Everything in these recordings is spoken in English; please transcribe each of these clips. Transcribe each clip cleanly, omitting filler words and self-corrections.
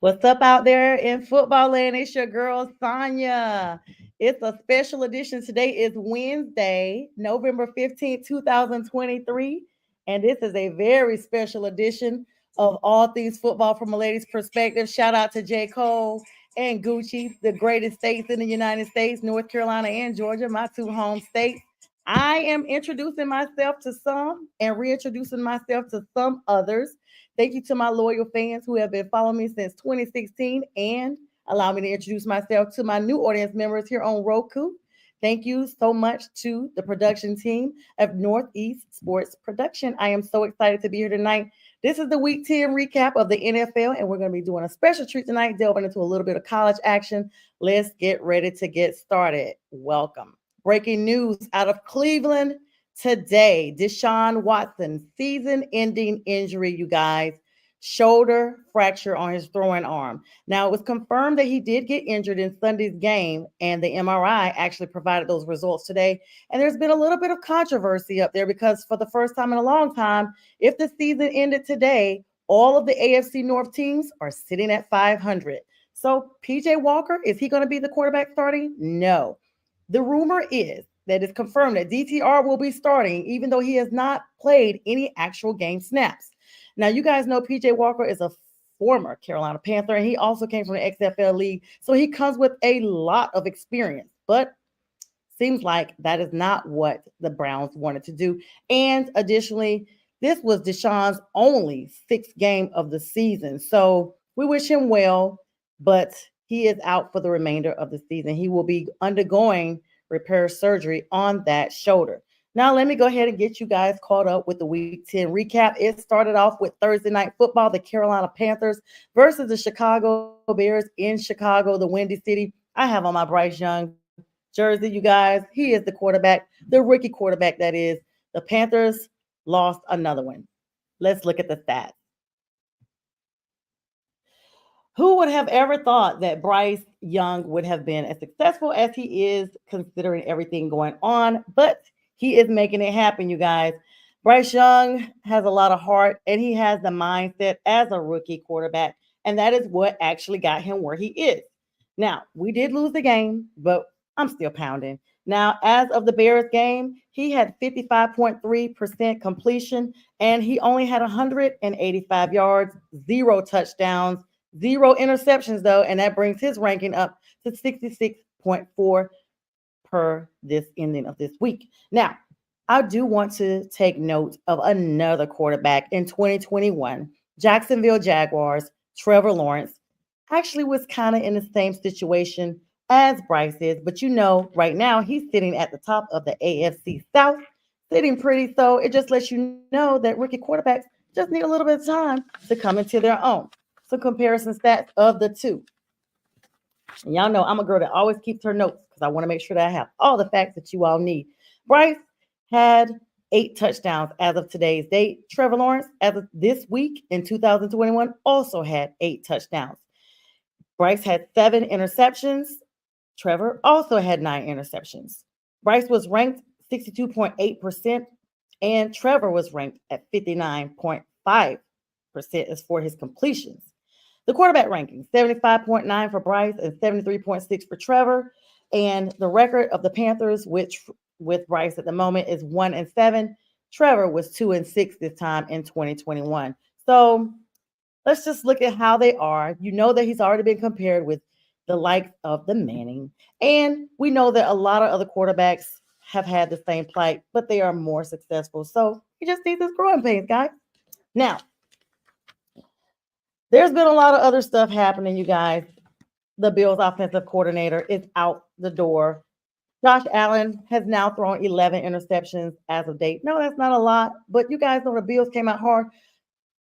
What's up out there in football land? It's your girl, Sonya. It's a special edition. Today is Wednesday, November 15th, 2023. And this is a very special edition of All Things Football from a Lady's Perspective. Shout out to J. Cole and Gucci, the greatest states in the United States, North Carolina and Georgia, my two home states. I am introducing myself to some and reintroducing myself to some others. Thank you to my loyal fans who have been following me since 2016 and allow me to introduce myself to my new audience members here on Roku. Thank you so much to the production team of Northeast Sports Production. I am so excited to be here tonight. This is the Week 10 recap of the NFL, and we're going to be doing a special treat tonight, delving into a little bit of college action. Let's get ready to get started. Welcome. Breaking news out of Cleveland today. Deshaun Watson, season-ending injury, you guys. Shoulder fracture on his throwing arm. Now, it was confirmed that he did get injured in Sunday's game, and the MRI actually provided those results today. And there's been a little bit of controversy up there because for the first time in a long time, if the season ended today, all of the AFC North teams are sitting at 500. So, PJ Walker, is he going to be the quarterback starting? No. The rumor is that it's confirmed that DTR will be starting, even though he has not played any actual game snaps. Now, you guys know PJ Walker is a former Carolina Panther, and he also came from the XFL League. So he comes with a lot of experience, but seems like that is not what the Browns wanted to do. And additionally, this was Deshaun's only sixth game of the season. So we wish him well, but he is out for the remainder of the season. He will be undergoing repair surgery on that shoulder. Now, let me go ahead and get you guys caught up with the Week 10 recap. It started off with Thursday Night Football, the Carolina Panthers versus the Chicago Bears in Chicago, the Windy City. I have on my Bryce Young jersey, you guys. He is the quarterback, the rookie quarterback, that is. The Panthers lost another one. Let's look at the stats. Who would have ever thought that Bryce Young would have been as successful as he is, considering everything going on? But he is making it happen, you guys. Bryce Young has a lot of heart, and he has the mindset as a rookie quarterback, and that is what actually got him where he is. Now, we did lose the game, but I'm still pounding. Now, as of the Bears game, he had 55.3% completion, and he only had 185 yards, 0 touchdowns, 0 interceptions, though, and that brings his ranking up to 66.4 per this ending of this week. Now, I do want to take note of another quarterback in 2021, Jacksonville Jaguars, Trevor Lawrence, actually was kind of in the same situation as Bryce is, but you know, right now he's sitting at the top of the AFC South, sitting pretty. So it just lets you know that rookie quarterbacks just need a little bit of time to come into their own. Some comparison stats of the two. And y'all know I'm a girl that always keeps her notes because I want to make sure that I have all the facts that you all need. Bryce had 8 touchdowns as of today's date. Trevor Lawrence, as of this week in 2021, also had 8 touchdowns. Bryce had 7 interceptions. Trevor also had 9 interceptions. Bryce was ranked 62.8%, and Trevor was ranked at 59.5% as for his completions. The quarterback ranking, 75.9 for Bryce and 73.6 for Trevor. And the record of the Panthers, which with Bryce at the moment is 1-7. Trevor was 2-6 this time in 2021. So let's just look at how they are. You know that he's already been compared with the likes of the Manning. And we know that a lot of other quarterbacks have had the same plight, but they are more successful. So he just needs his growing pains, guys. Now, there's been a lot of other stuff happening, you guys. The Bills offensive coordinator is out the door. Josh Allen has now thrown 11 interceptions as of date. No, that's not a lot, but you guys know the Bills came out hard.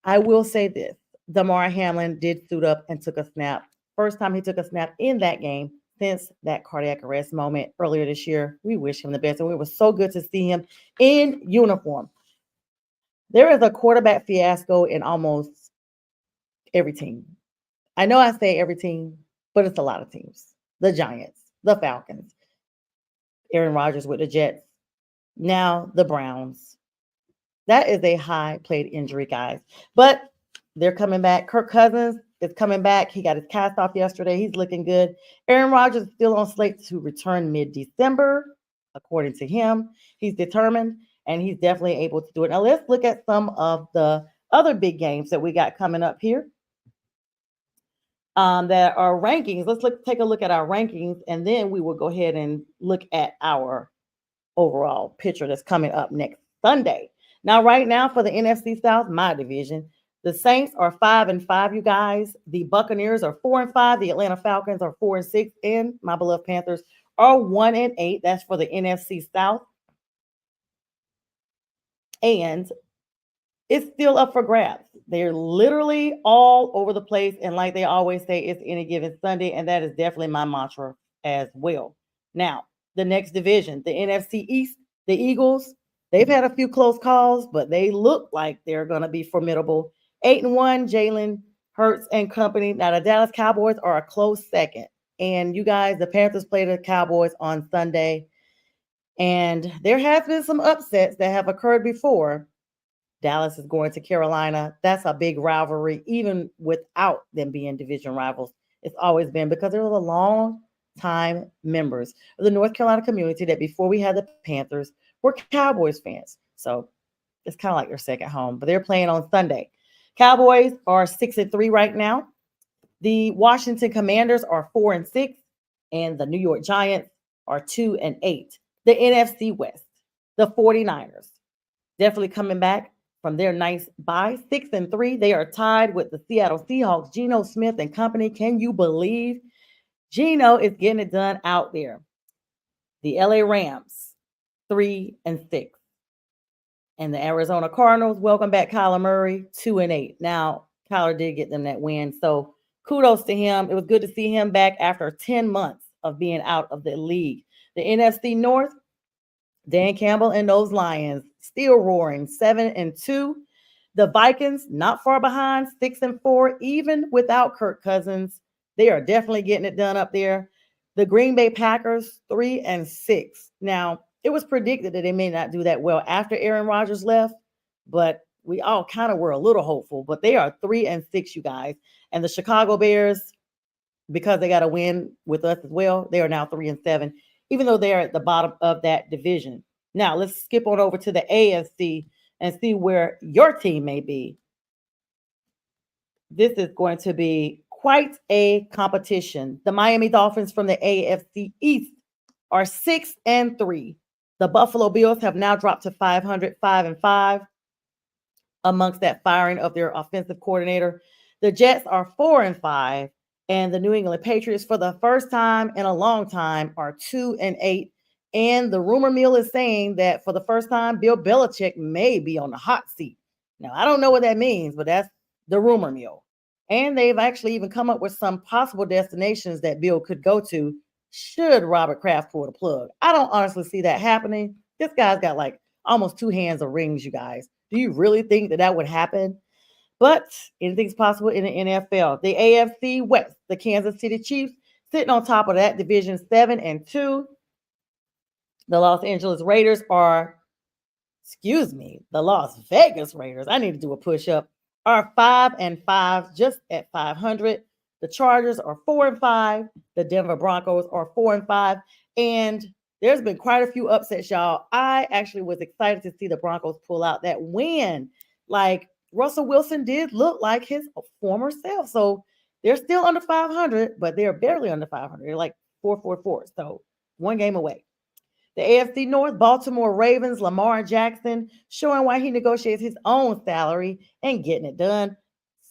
I will say this. Damar Hamlin did suit up and took a snap. First time he took a snap in that game since that cardiac arrest moment earlier this year. We wish him the best, and it was so good to see him in uniform. There is a quarterback fiasco in almost every team. I know I say every team, but it's a lot of teams. The Giants, the Falcons, Aaron Rodgers with the Jets, now the Browns. That is a high played injury, guys. But they're coming back. Kirk Cousins is coming back. He got his cast off yesterday. He's looking good. Aaron Rodgers is still on slate to return mid-December, according to him. He's determined, and he's definitely able to do it. Now, let's look at some of the other big games that we got coming up here. That are rankings. Let's take a look at our rankings, and then we will go ahead and look at our overall picture that's coming up next Sunday. Now, right now for the NFC South, my division, the Saints are 5-5, you guys. The Buccaneers are 4-5. The Atlanta Falcons are 4-6, and my beloved Panthers are 1-8. That's for the NFC South. And it's still up for grabs. They're literally all over the place. And like they always say, it's any given Sunday. And that is definitely my mantra as well. Now, the next division, the NFC East, the Eagles, they've had a few close calls, but they look like they're going to be formidable. 8-1, Jalen Hurts and company. Now, the Dallas Cowboys are a close second. And you guys, the Panthers play the Cowboys on Sunday. And there have been some upsets that have occurred before. Dallas is going to Carolina. That's a big rivalry, even without them being division rivals. It's always been because they're the long time members of the North Carolina community that before we had the Panthers were Cowboys fans. So it's kind of like their second home, but they're playing on Sunday. Cowboys are 6-3 right now. The Washington Commanders are 4-6, and the New York Giants are 2-8. The NFC West, the 49ers, definitely coming back from their nice bye, 6-3. They are tied with the Seattle Seahawks, Geno Smith and company. Can you believe Geno is getting it done out there? The LA Rams, 3-6. And the Arizona Cardinals, welcome back Kyler Murray, 2-8. Now, Kyler did get them that win, so kudos to him. It was good to see him back after 10 months of being out of the league. The NFC North, Dan Campbell and those Lions still roaring, 7-2. The Vikings not far behind, 6-4, even without Kirk Cousins. They are definitely getting it done up there. The Green Bay Packers, 3-6. Now, it was predicted that they may not do that well after Aaron Rodgers left, but we all kind of were a little hopeful. But they are 3-6, you guys. And the Chicago Bears, because they got a win with us as well, they are now 3-7. Even though they're at the bottom of that division. Now, let's skip on over to the AFC and see where your team may be. This is going to be quite a competition. The Miami Dolphins from the AFC East are 6-3. The Buffalo Bills have now dropped to 500, 5-5 amongst that firing of their offensive coordinator. The Jets are 4-5. And the New England Patriots, for the first time in a long time, are 2-8. And the rumor mill is saying that for the first time, Bill Belichick may be on the hot seat. Now, I don't know what that means, but that's the rumor mill. And they've actually even come up with some possible destinations that Bill could go to should Robert Kraft pull the plug. I don't honestly see that happening. This guy's got like almost 2 hands of rings, you guys. Do you really think that that would happen? But anything's possible in the NFL. The AFC West, the Kansas City Chiefs, sitting on top of that division, 7-2. The Los Angeles Raiders are, the Las Vegas Raiders, I need to do a push-up, are 5-5, just at 500. The Chargers are 4-5. The Denver Broncos are 4-5. And there's been quite a few upsets, y'all. I actually was excited to see the Broncos pull out that win. Like, Russell Wilson did look like his former self. So they're still under 500, but they're barely under 500. They're like 4-4-4. So 1 game away. The AFC North, Baltimore Ravens, Lamar Jackson, showing why he negotiates his own salary and getting it done.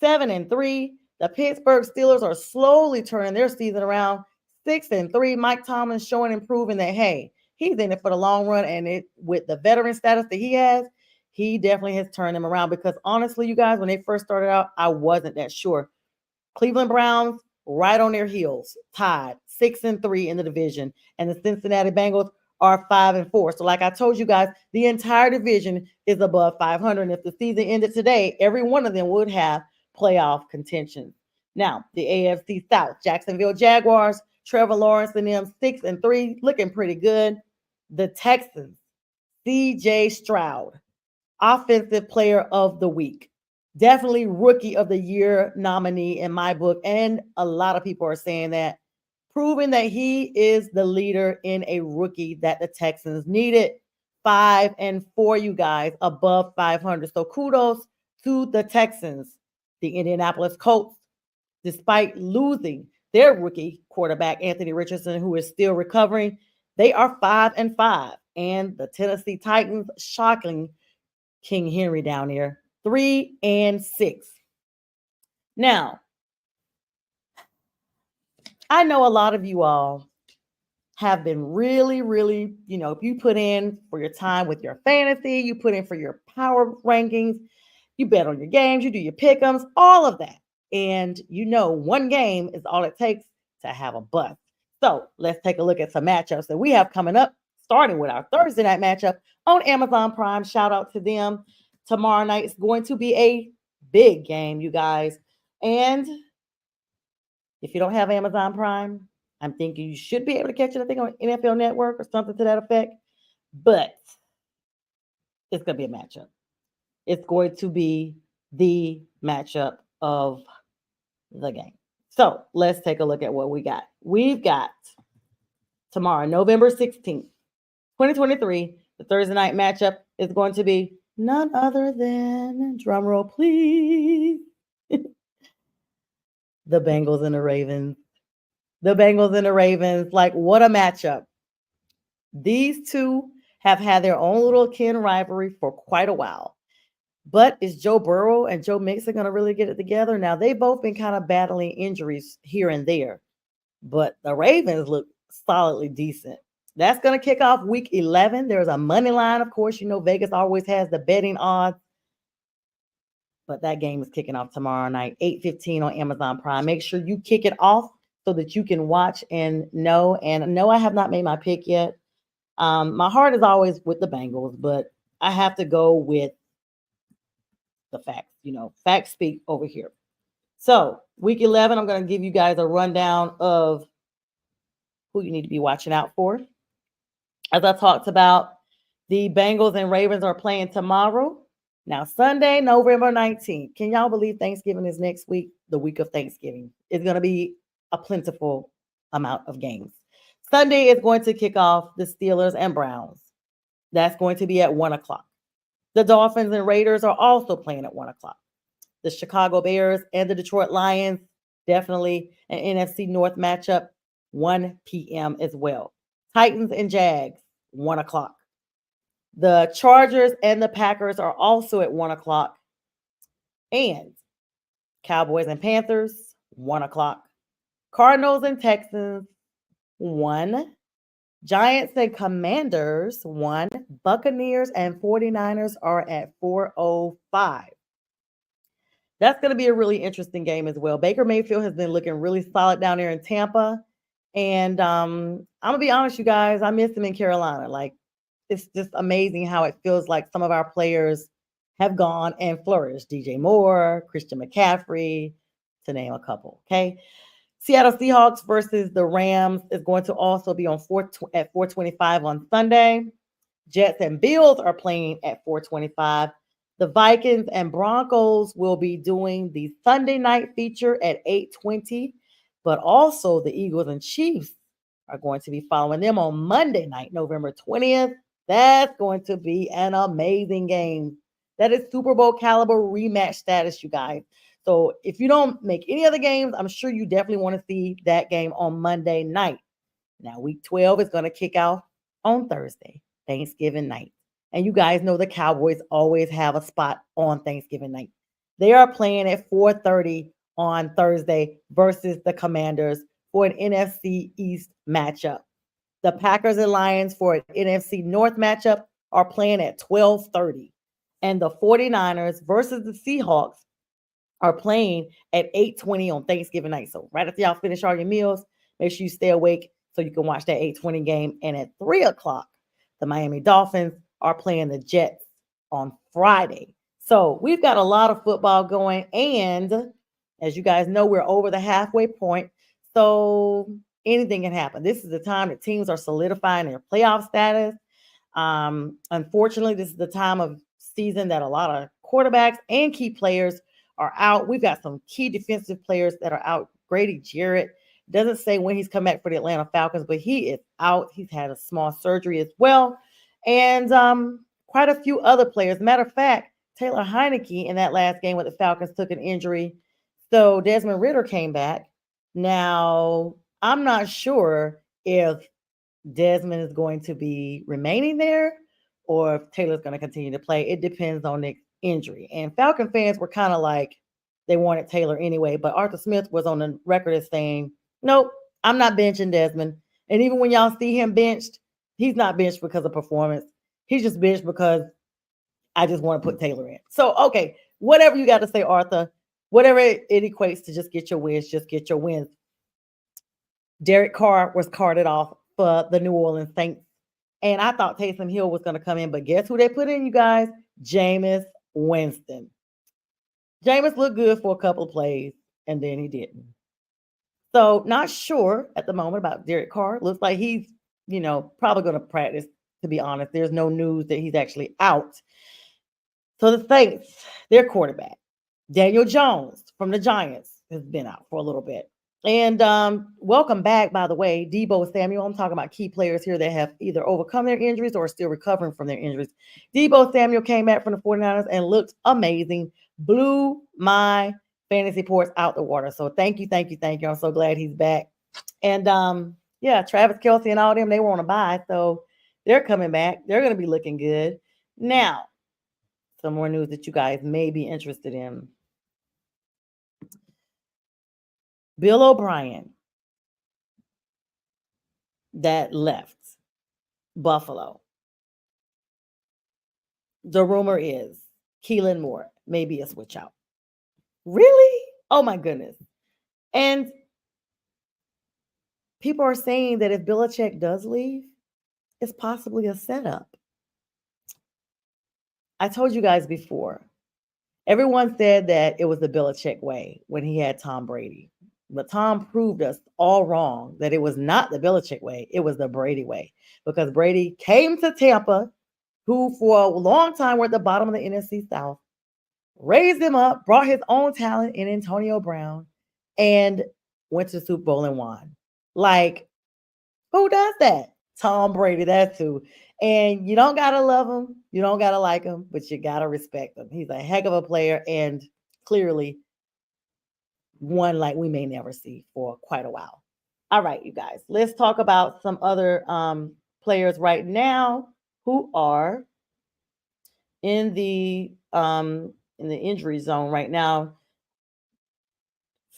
7-3. The Pittsburgh Steelers are slowly turning their season around. 6-3. Mike Tomlin showing and proving that, hey, he's in it for the long run. And with the veteran status that he has, he definitely has turned them around, because honestly, you guys, when they first started out, I wasn't that sure. Cleveland Browns right on their heels, tied 6-3 in the division. And the Cincinnati Bengals are 5-4. So like I told you guys, the entire division is above 500. And if the season ended today, every one of them would have playoff contention. Now, the AFC South, Jacksonville Jaguars, Trevor Lawrence and them 6-3, looking pretty good. The Texans, CJ Stroud, Offensive Player of the Week. Definitely rookie of the year nominee in my book. And a lot of people are saying that, proving that he is the leader in a rookie that the Texans needed. 5-4, you guys, above 500. So kudos to the Texans. The Indianapolis Colts, despite losing their rookie quarterback, Anthony Richardson, who is still recovering, they are 5-5. And the Tennessee Titans, shocking King Henry down here, 3-6. Now, I know a lot of you all have been really, really, if you put in for your time with your fantasy, you put in for your power rankings, you bet on your games, you do your pick'ems, all of that. And one game is all it takes to have a bust. So let's take a look at some matchups that we have coming up, starting with our Thursday night matchup on Amazon Prime. Shout out to them. Tomorrow night is going to be a big game, you guys. And if you don't have Amazon Prime, I'm thinking you should be able to catch it, I think, on NFL Network or something to that effect. But it's going to be a matchup. It's going to be the matchup of the game. So let's take a look at what we got. We've got tomorrow, November 16th, 2023. The Thursday night matchup is going to be none other than, drumroll please, the Bengals and the Ravens. The Bengals and the Ravens, like, what a matchup. These two have had their own little kin rivalry for quite a while. But is Joe Burrow and Joe Mixon going to really get it together? Now, they've both been kind of battling injuries here and there, but the Ravens look solidly decent. That's going to kick off week 11. There's a money line, of course. Vegas always has the betting odds. But that game is kicking off tomorrow night, 8:15 on Amazon Prime. Make sure you kick it off so that you can watch and know. And no, I have not made my pick yet. My heart is always with the Bengals, but I have to go with the facts. Facts speak over here. So week 11, I'm going to give you guys a rundown of who you need to be watching out for. As I talked about, the Bengals and Ravens are playing tomorrow. Now, Sunday, November 19th. Can y'all believe Thanksgiving is next week? The week of Thanksgiving. It's going to be a plentiful amount of games. Sunday is going to kick off the Steelers and Browns. That's going to be at 1 o'clock. The Dolphins and Raiders are also playing at 1 o'clock. The Chicago Bears and the Detroit Lions, definitely an NFC North matchup, 1 p.m. as well. Titans and Jags, 1 o'clock. The Chargers and the Packers are also at 1 o'clock. And Cowboys and Panthers, 1 o'clock. Cardinals and Texans, 1. Giants and Commanders, 1. Buccaneers and 49ers are at 4:05. That's going to be a really interesting game as well. Baker Mayfield has been looking really solid down there in Tampa. And I'm going to be honest, you guys, I miss him in Carolina. Like, it's just amazing how it feels like some of our players have gone and flourished. DJ Moore, Christian McCaffrey, to name a couple, okay? Seattle Seahawks versus the Rams is going to also be on at 4:25 on Sunday. Jets and Bills are playing at 4:25. The Vikings and Broncos will be doing the Sunday night feature at 8:20, but also the Eagles and Chiefs are going to be following them on Monday night, November 20th. That's going to be an amazing game. That is Super Bowl caliber rematch status, you guys. So if you don't make any other games, I'm sure you definitely want to see that game on Monday night. Now, week 12 is going to kick off on Thursday, Thanksgiving night. And you guys know the Cowboys always have a spot on Thanksgiving night. They are playing at 4:30 on Thursday versus the Commanders for an NFC East matchup. The Packers and Lions for an NFC North matchup are playing at 12:30. And the 49ers versus the Seahawks are playing at 8:20 on Thanksgiving night. So right after y'all finish all your meals, make sure you stay awake so you can watch that 8:20 game. And at 3 o'clock, the Miami Dolphins are playing the Jets on Friday. So we've got a lot of football going. And as you guys know, we're over the halfway point. So anything can happen. This is the time that teams are solidifying their playoff status. Unfortunately, this is the time of season that a lot of quarterbacks and key players are out. We've got some key defensive players that are out. Grady Jarrett doesn't say when he's come back for the Atlanta Falcons, but he is out. He's had a small surgery as well. And quite a few other players. Matter of fact, Taylor Heineke in that last game with the Falcons took an injury. So Desmond Ridder came back. Now, I'm not sure if Desmond is going to be remaining there or if Taylor's going to continue to play. It depends on the injury. And Falcon fans were kind of like, they wanted Taylor anyway. But Arthur Smith was on the record as saying, nope, I'm not benching Desmond. And even when y'all see him benched, he's not benched because of performance. He's just benched because I just want to put Taylor in. So, okay, whatever you got to say, Arthur, whatever it equates to, just get your wins, just get your wins. Derek Carr was carted off for the New Orleans Saints. And I thought Taysom Hill was going to come in, but guess who they put in, you guys? Jameis Winston. Jameis looked good for a couple of plays, and then he didn't. So not sure at the moment about Derek Carr. Looks like he's, probably going to practice, to be honest. There's no news that he's actually out. So the Saints, their quarterback, Daniel Jones from the Giants, has been out for a little bit. And welcome back, by the way, Deebo Samuel. I'm talking about key players here that have either overcome their injuries or are still recovering from their injuries. Deebo Samuel came back from the 49ers and looked amazing. Blew my fantasy ports out the water. So thank you. I'm so glad he's back. And Travis Kelce and all them, they want to buy. So they're coming back. They're going to be looking good. Now, some more news that you guys may be interested in. Bill O'Brien that left Buffalo. The rumor is Keelan Moore may be a switch out. Really? Oh my goodness. And people are saying that if Belichick does leave, it's possibly a setup. I told you guys before, everyone said that it was the Belichick way when he had Tom Brady. But Tom proved us all wrong that it was not the Belichick way. It was the Brady way. Because Brady came to Tampa, who for a long time were at the bottom of the NFC South, raised him up, brought his own talent in Antonio Brown, and went to the Super Bowl and won. Like, who does that? Tom Brady, that's who. And you don't got to love him. You don't got to like him, but you got to respect him. He's a heck of a player and clearly one like we may never see for quite a while. All right, you guys, let's talk about some other players right now who are in the injury zone right now.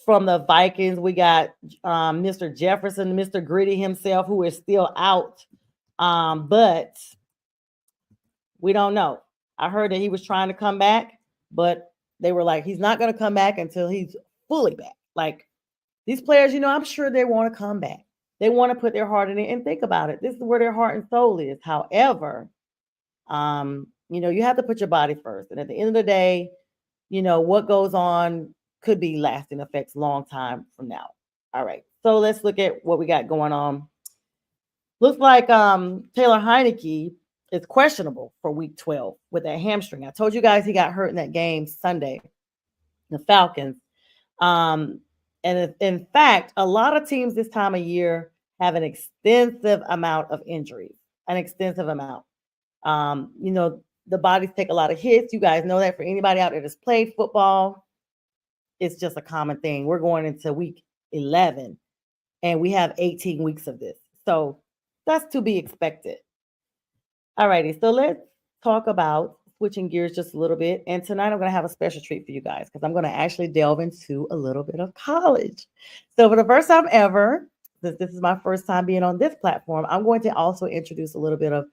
From the Vikings, we got Mr. Jefferson, Mr. Gritty himself, who is still out. But we don't know. I heard that he was trying to come back, but they were like, he's not going to come back until he's fully back. Like, these players, I'm sure they want to come back. They want to put their heart in it, and think about it. This is where their heart and soul is. However, you have to put your body first. And at the end of the day, what goes on could be lasting effects long time from now. All right. So let's look at what we got going on. Looks like Taylor Heineke is questionable for week 12 with that hamstring. I told you guys he got hurt in that game Sunday, the Falcons. And in fact, a lot of teams this time of year have an extensive amount of injuries, an extensive amount. The bodies take a lot of hits. You guys know that. For anybody out there that's played football, it's just a common thing. We're going into week 11 and we have 18 weeks of this. So that's to be expected. All righty. So let's talk about switching gears just a little bit. And tonight I'm going to have a special treat for you guys because I'm going to actually delve into a little bit of college. So for the first time ever, since this is my first time being on this platform, I'm going to also introduce a little bit of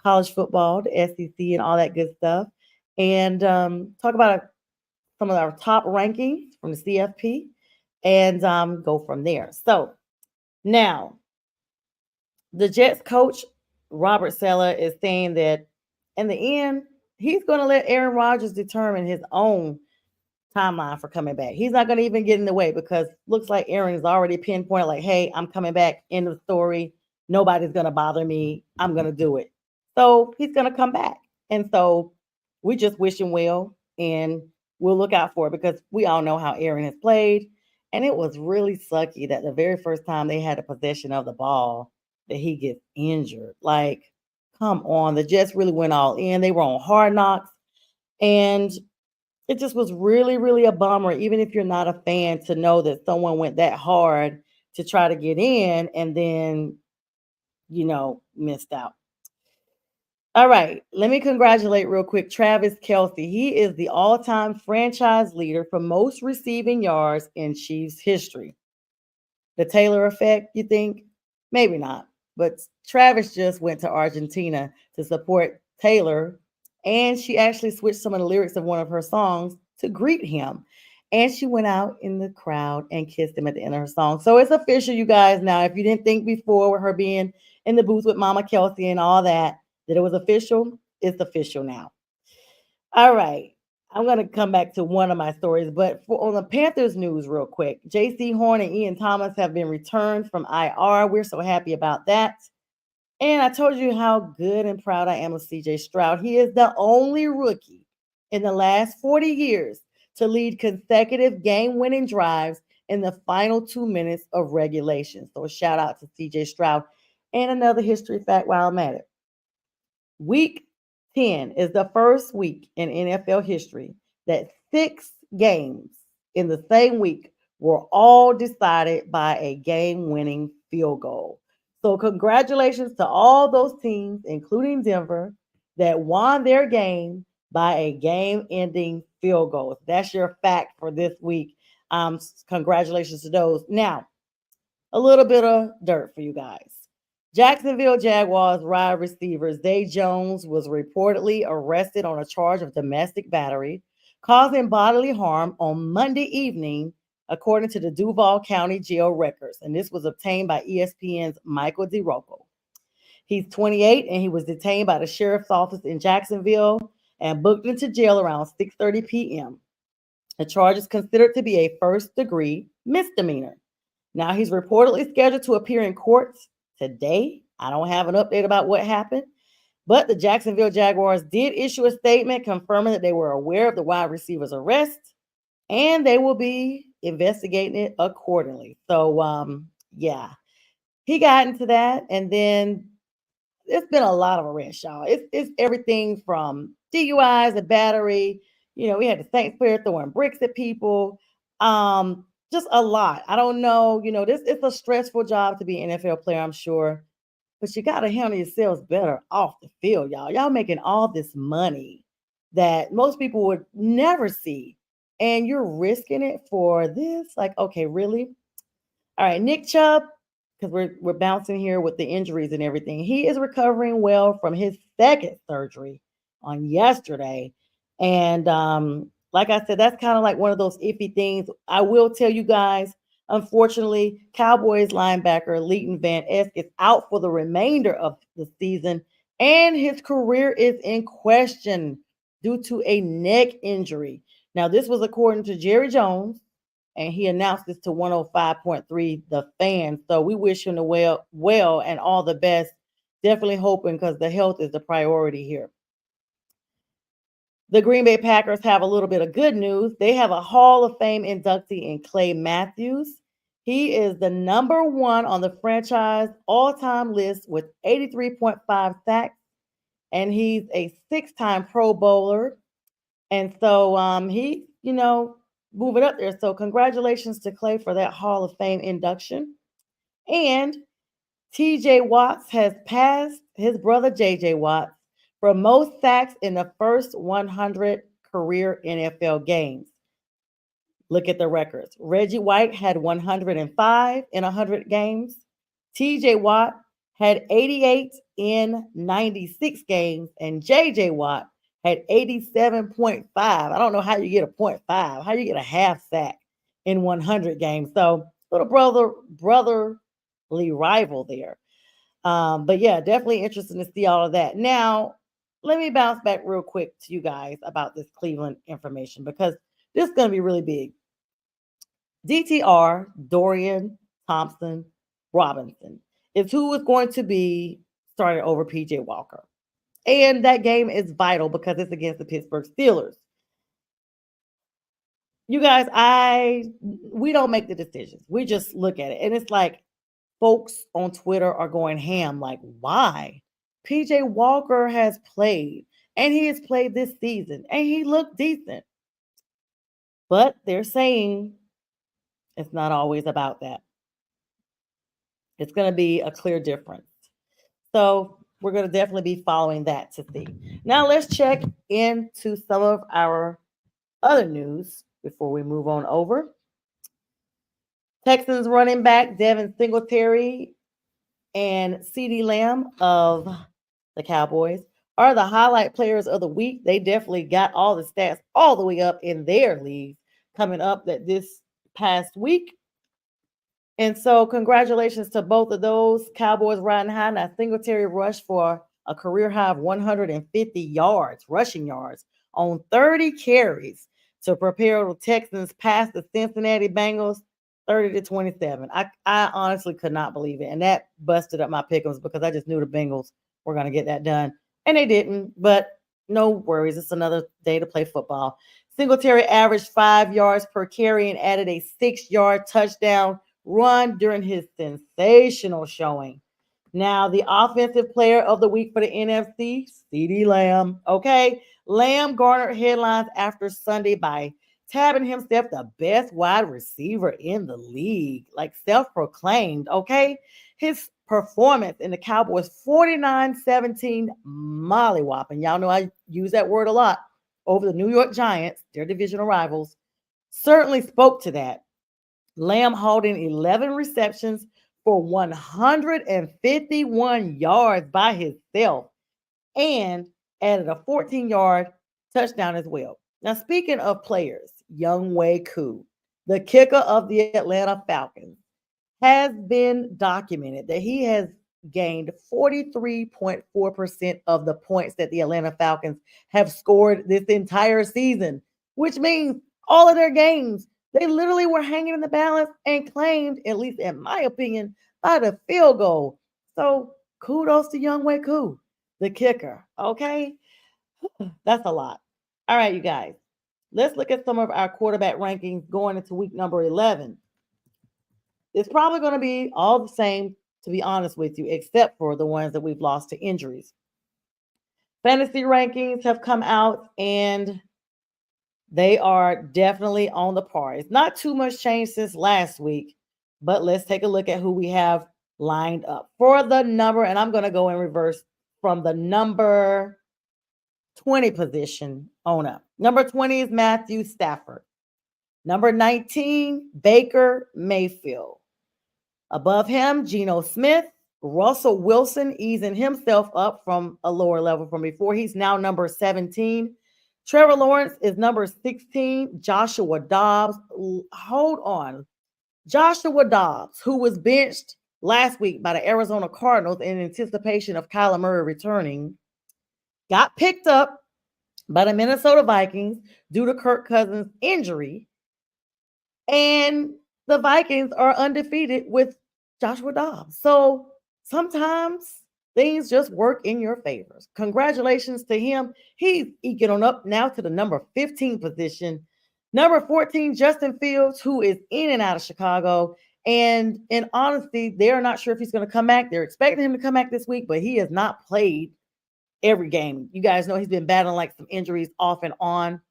college football, the SEC, and all that good stuff, and talk about some of our top rankings from the CFP, and go from there. So now, the Jets coach, Robert Saleh, is saying that in the end, he's going to let Aaron Rodgers determine his own timeline for coming back. He's not going to even get in the way because looks like Aaron is already pinpointed like, hey, I'm coming back. End of story. Nobody's going to bother me. I'm going to do it. So he's going to come back. And so we just wish him well. and we'll look out for it because we all know how Aaron has played. And it was really sucky that the very first time they had a possession of the ball, that he gets injured. Like, come on. The Jets really went all in. They were on Hard Knocks. And it just was really, really a bummer, even if you're not a fan, to know that someone went that hard to try to get in and then, missed out. All right, let me congratulate real quick Travis Kelce. He is the all time franchise leader for most receiving yards in Chiefs history. The Taylor effect, you think? Maybe not. But Travis just went to Argentina to support Taylor, and she actually switched some of the lyrics of one of her songs to greet him. And she went out in the crowd and kissed him at the end of her song. So it's official, you guys. Now, if you didn't think before with her being in the booth with Mama Kelce and all that it was official, it's official now. All right. I'm going to come back to one of my stories, but on the Panthers news, real quick, J.C. Horn and Ian Thomas have been returned from IR. We're so happy about that. And I told you how good and proud I am of C.J. Stroud. He is the only rookie in the last 40 years to lead consecutive game-winning drives in the final 2 minutes of regulation. So a shout out to C.J. Stroud. And another history fact while I'm at it. Week 10 is the first week in NFL history that 6 games in the same week were all decided by a game-winning field goal. So congratulations to all those teams, including Denver, that won their game by a game-ending field goal. That's your fact for this week. Congratulations to those. Now, a little bit of dirt for you guys. Jacksonville Jaguars wide receiver Zay Jones was reportedly arrested on a charge of domestic battery, causing bodily harm on Monday evening, according to the Duval County jail records. And this was obtained by ESPN's Michael DeRocco. He's 28 and he was detained by the sheriff's office in Jacksonville and booked into jail around 6:30 p.m. The charge is considered to be a first-degree misdemeanor. Now, he's reportedly scheduled to appear in court today. I don't have an update about what happened, but the Jacksonville Jaguars did issue a statement confirming that they were aware of the wide receiver's arrest and they will be investigating it accordingly. So, yeah, he got into that. And then it's been a lot of arrests, y'all. It's everything from DUIs to battery. We had the Saints player throwing bricks at people. Just a lot. I don't know. This it's a stressful job to be an NFL player, I'm sure. But you got to handle yourselves better off the field, y'all. Y'all making all this money that most people would never see. And you're risking it for this? Like, okay, really? All right, Nick Chubb, because we're bouncing here with the injuries and everything. He is recovering well from his second surgery on yesterday. And like I said, that's kind of like one of those iffy things. I will tell you guys, unfortunately, Cowboys linebacker Leighton Van Esk is out for the remainder of the season, and his career is in question due to a neck injury. Now, this was according to Jerry Jones, and he announced this to 105.3 The Fan. So we wish him the well and all the best. Definitely hoping, because the health is the priority here. The Green Bay Packers have a little bit of good news. They have a Hall of Fame inductee in Clay Matthews. He is the number one on the franchise all-time list with 83.5 sacks, and he's a 6-time Pro Bowler. And so he, moving up there. So congratulations to Clay for that Hall of Fame induction. And TJ Watts has passed his brother JJ Watts for most sacks in the first 100 career NFL games. Look at the records. Reggie White had 105 in 100 games. TJ Watt had 88 in 96 games. And JJ Watt had 87.5. I don't know how you get a 0.5, how you get a half sack in 100 games. So little brotherly rival there. But yeah, definitely interesting to see all of that. Now, let me bounce back real quick to you guys about this Cleveland information, because this is going to be really big. DTR, Dorian Thompson Robinson, is who is going to be starting over PJ Walker. And that game is vital because it's against the Pittsburgh Steelers. You guys, we don't make the decisions. We just look at it. And it's like folks on Twitter are going ham, like, why? PJ Walker has played, and he has played this season, and he looked decent. But they're saying it's not always about that. It's going to be a clear difference. So we're going to definitely be following that to see. Now let's check into some of our other news before we move on over. Texans running back Devin Singletary and CeeDee Lamb of the Cowboys are the highlight players of the week. They definitely got all the stats all the way up in their leagues coming up that this past week. And so congratulations to both of those. Cowboys riding high. Now Singletary rushed for a career high of 150 yards, rushing yards, on 30 carries to prepare the Texans past the Cincinnati Bengals 30-27. I honestly could not believe it. And that busted up my pick'ems because I just knew the Bengals were going to get that done. And they didn't, but no worries. It's another day to play football. Singletary averaged 5 yards per carry and added a 6-yard touchdown run during his sensational showing. Now, the offensive player of the week for the NFC, CeeDee Lamb. Okay, Lamb garnered headlines after Sunday by tabbing himself the best wide receiver in the league, like self-proclaimed. Okay, his performance in the Cowboys 49-17 mollywhopping. Y'all know I use that word a lot over the New York Giants, their divisional rivals, certainly spoke to that. Lamb holding 11 receptions for 151 yards by himself and added a 14-yard touchdown as well. Now, speaking of players, Younghoe Koo, the kicker of the Atlanta Falcons, has been documented that he has gained 43.4% of the points that the Atlanta Falcons have scored this entire season, which means all of their games, they literally were hanging in the balance and claimed, at least in my opinion, by the field goal. So kudos to Younghoe Koo, the kicker. Okay. That's a lot. All right, you guys. Let's look at some of our quarterback rankings going into week number 11. It's probably going to be all the same, to be honest with you, except for the ones that we've lost to injuries. Fantasy rankings have come out and they are definitely on the par. It's not too much change since last week, but let's take a look at who we have lined up for the number. And I'm going to go in reverse from the number 20 position on up. Number 20 is Matthew Stafford. Number 19, Baker Mayfield. Above him, Geno Smith. Russell Wilson easing himself up from a lower level from before. He's now number 17. Trevor Lawrence is number 16. Joshua Dobbs. Hold on. Joshua Dobbs, who was benched last week by the Arizona Cardinals in anticipation of Kyler Murray returning, got picked up by the Minnesota Vikings due to Kirk Cousins' injury. And the Vikings are undefeated with Joshua Dobbs. So sometimes things just work in your favor. Congratulations to him. He's eking on up now to the number 15 position. Number 14, Justin Fields, who is in and out of Chicago. And in honesty, they're not sure if he's going to come back. They're expecting him to come back this week, but he has not played every game. You guys know he's been battling like some injuries off and on.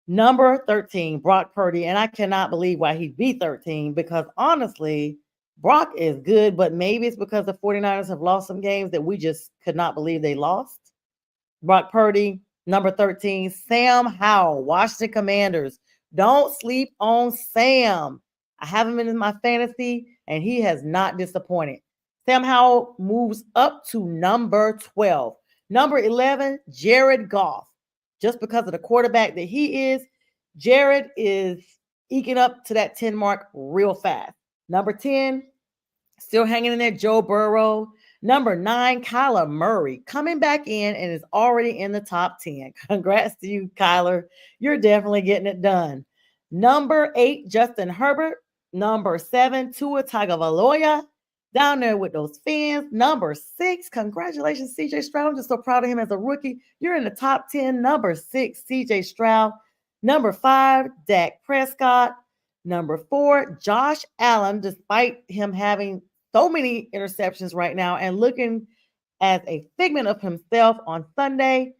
Number 13, Brock Purdy. And I cannot believe why he'd be 13 because honestly, Brock is good, but maybe it's because the 49ers have lost some games that we just could not believe they lost. Brock Purdy, number 13, Sam Howell, Washington Commanders. Don't sleep on Sam. I have him in my fantasy, and he has not disappointed. Sam Howell moves up to number 12. Number 11, Jared Goff. Just because of the quarterback that he is, Jared is eking up to that 10 mark real fast. Number 10, still hanging in there, Joe Burrow. Number 9, Kyler Murray, coming back in and is already in the top 10. Congrats to you, Kyler. You're definitely getting it done. Number 8, Justin Herbert. Number 7, Tua Tagovailoa. Down there with those fans. Number 6, congratulations, CJ Stroud. I'm just so proud of him as a rookie. You're in the top 10. Number 6, CJ Stroud. Number 5, Dak Prescott. Number 4, Josh Allen, despite him having so many interceptions right now and looking as a figment of himself on Sunday,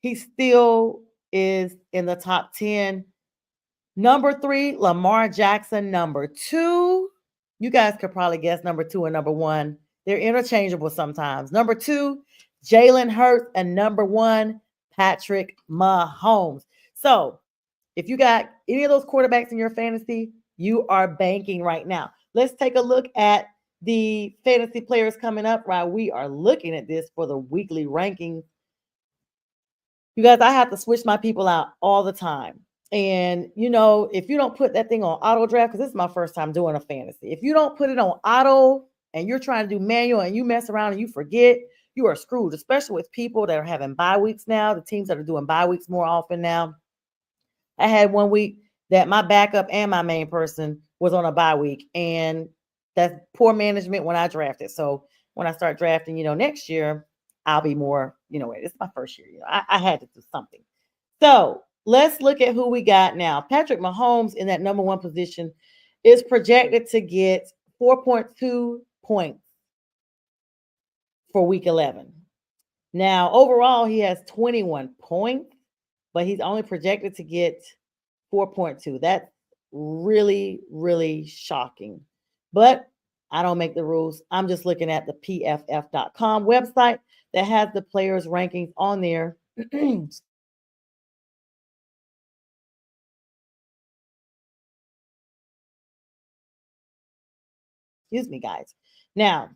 he still is in the top 10. Number 3, Lamar Jackson. Number 2, you guys could probably guess number 2 and number 1. They're interchangeable sometimes. Number 2, Jalen Hurts. And number 1, Patrick Mahomes. So if you got any of those quarterbacks in your fantasy, you are banking right now. Let's take a look at the fantasy players coming up while we are looking at this for the weekly rankings. You guys, I have to switch my people out all the time. And, if you don't put that thing on auto draft, because this is my first time doing a fantasy, if you don't put it on auto and you're trying to do manual and you mess around and you forget, you are screwed, especially with people that are having bye weeks now, the teams that are doing bye weeks more often now. I had one week that my backup and my main person was on a bye week, and that's poor management when I drafted. So when I start drafting, next year, I'll be more, it's my first year. I had to do something. So let's look at who we got now. Patrick Mahomes in that number 1 position is projected to get 4.2 points for week 11. Now, overall, he has 21 points, but he's only projected to get 4.2. That's really, really shocking. But I don't make the rules. I'm just looking at the pff.com website that has the players' rankings on there. Excuse me, guys. Now,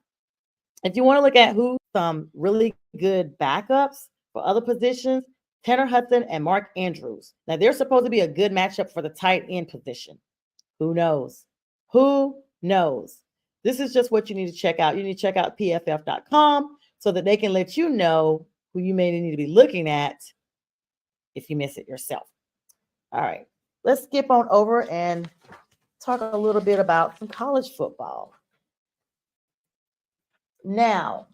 if you want to look at who some really good backups for other positions, Tanner Hudson and Mark Andrews. Now, they're supposed to be a good matchup for the tight end position. Who knows? Who knows? This is just what you need to check out. You need to check out pff.com so that they can let you know who you may need to be looking at if you miss it yourself. All right, let's skip on over and talk a little bit about some college football. Now,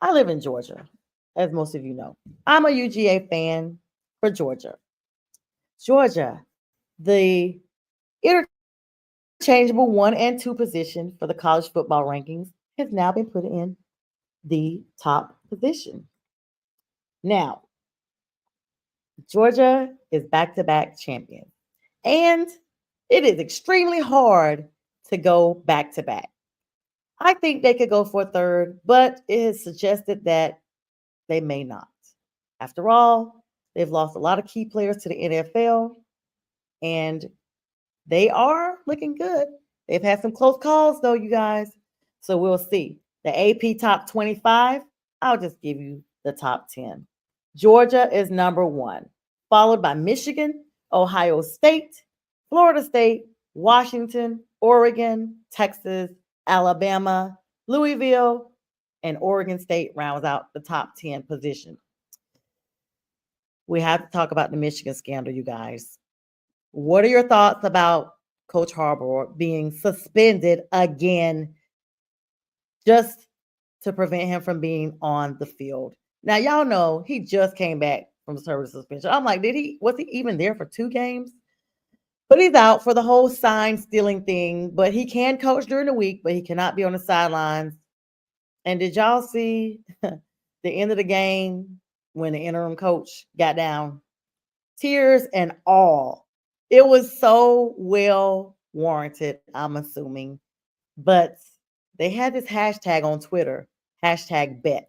I live in Georgia, as most of you know. I'm a UGA fan for Georgia. Georgia, the interchangeable 1 and 2 position for the college football rankings, has now been put in the top position. Now, Georgia is back-to-back champion, and it is extremely hard to go back-to-back. I think they could go for a third, but it is suggested that they may not. After all, they've lost a lot of key players to the NFL, and they are looking good. They've had some close calls, though, you guys. So we'll see. The AP top 25, I'll just give you the top 10. Georgia is number 1, followed by Michigan, Ohio State, Florida State, Washington, Oregon, Texas, Alabama, Louisville, and Oregon State rounds out the top 10 position. We have to talk about the Michigan scandal, you guys. What are your thoughts about Coach Harbaugh being suspended again just to prevent him from being on the field? Now, y'all know he just came back from service suspension. I'm like, was he even there for 2 games? But he's out for the whole sign stealing thing. But he can coach during the week, but he cannot be on the sidelines. And did y'all see the end of the game when the interim coach got down? Tears and all. It was so well warranted, I'm assuming. But they had this hashtag on Twitter, #bet.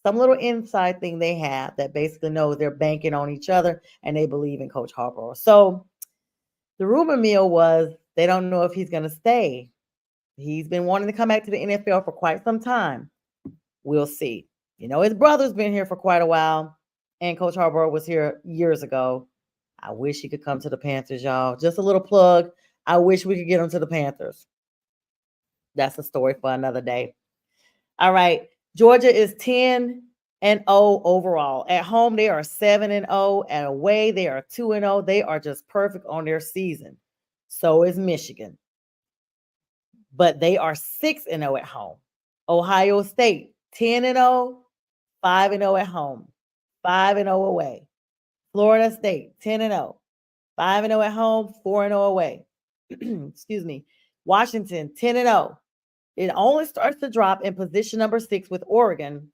Some little inside thing they have that basically knows they're banking on each other and they believe in Coach Harbaugh. So the rumor mill was they don't know if he's going to stay. He's been wanting to come back to the NFL for quite some time. We'll see. His brother's been here for quite a while, and Coach Harbaugh was here years ago. I wish he could come to the Panthers, y'all. Just a little plug. I wish we could get him to the Panthers. That's a story for another day. All right. Georgia is 10-0 overall. At home, they are 7-0. And away, they are 2-0. They are just perfect on their season. So is Michigan. But they are 6-0 at home. Ohio State, 10-0, 5-0 at home, 5-0 away. Florida State, 10-0, 5-0 at home, 4-0 away. Excuse me. Washington, 10-0. It only starts to drop in position number 6 with Oregon,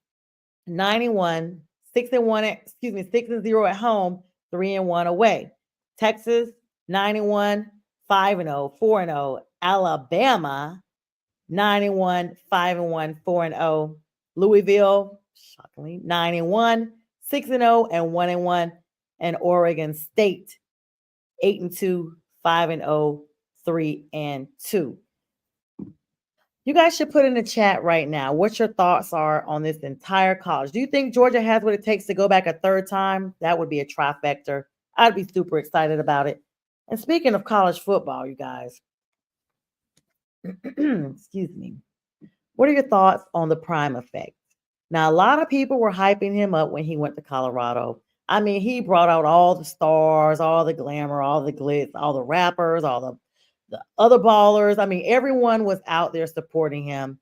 9-1, 6-1, 6-0 at home, 3-1 away. Texas, 9-1, 5-0, 4-0. Alabama, 9-1, 5-1, 4-0. Louisville, shockingly, 9-1, 6-0, and 1-1. And Oregon State, 8-2, 5-0, 3-2. You guys should put in the chat right now what your thoughts are on this entire college. Do you think Georgia has what it takes to go back a third time? That would be a trifecta. I'd be super excited about it. And speaking of college football, you guys, excuse me, what are your thoughts on the Prime effect? Now, a lot of people were hyping him up when he went to Colorado. I mean, he brought out all the stars, all the glamour, all the glitz, all the rappers, all the other ballers. I mean, everyone was out there supporting him.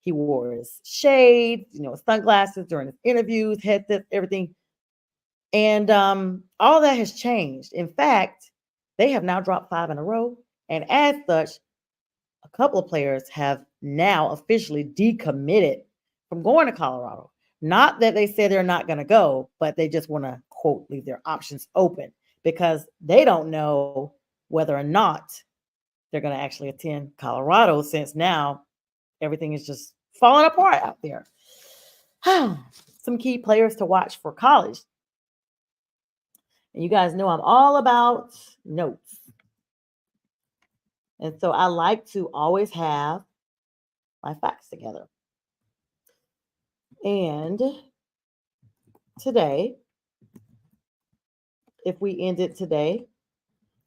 He wore his shades, sunglasses during his interviews, headsets, everything. And all that has changed. In fact, they have now dropped 5 in a row. And as such, a couple of players have now officially decommitted from going to Colorado. Not that they say they're not going to go, but they just want to, quote, leave their options open because they don't know whether or not they're going to actually attend Colorado since now everything is just falling apart out there. Some key players to watch for college. And you guys know I'm all about notes. And so I like to always have my facts together. And today, if we end it today,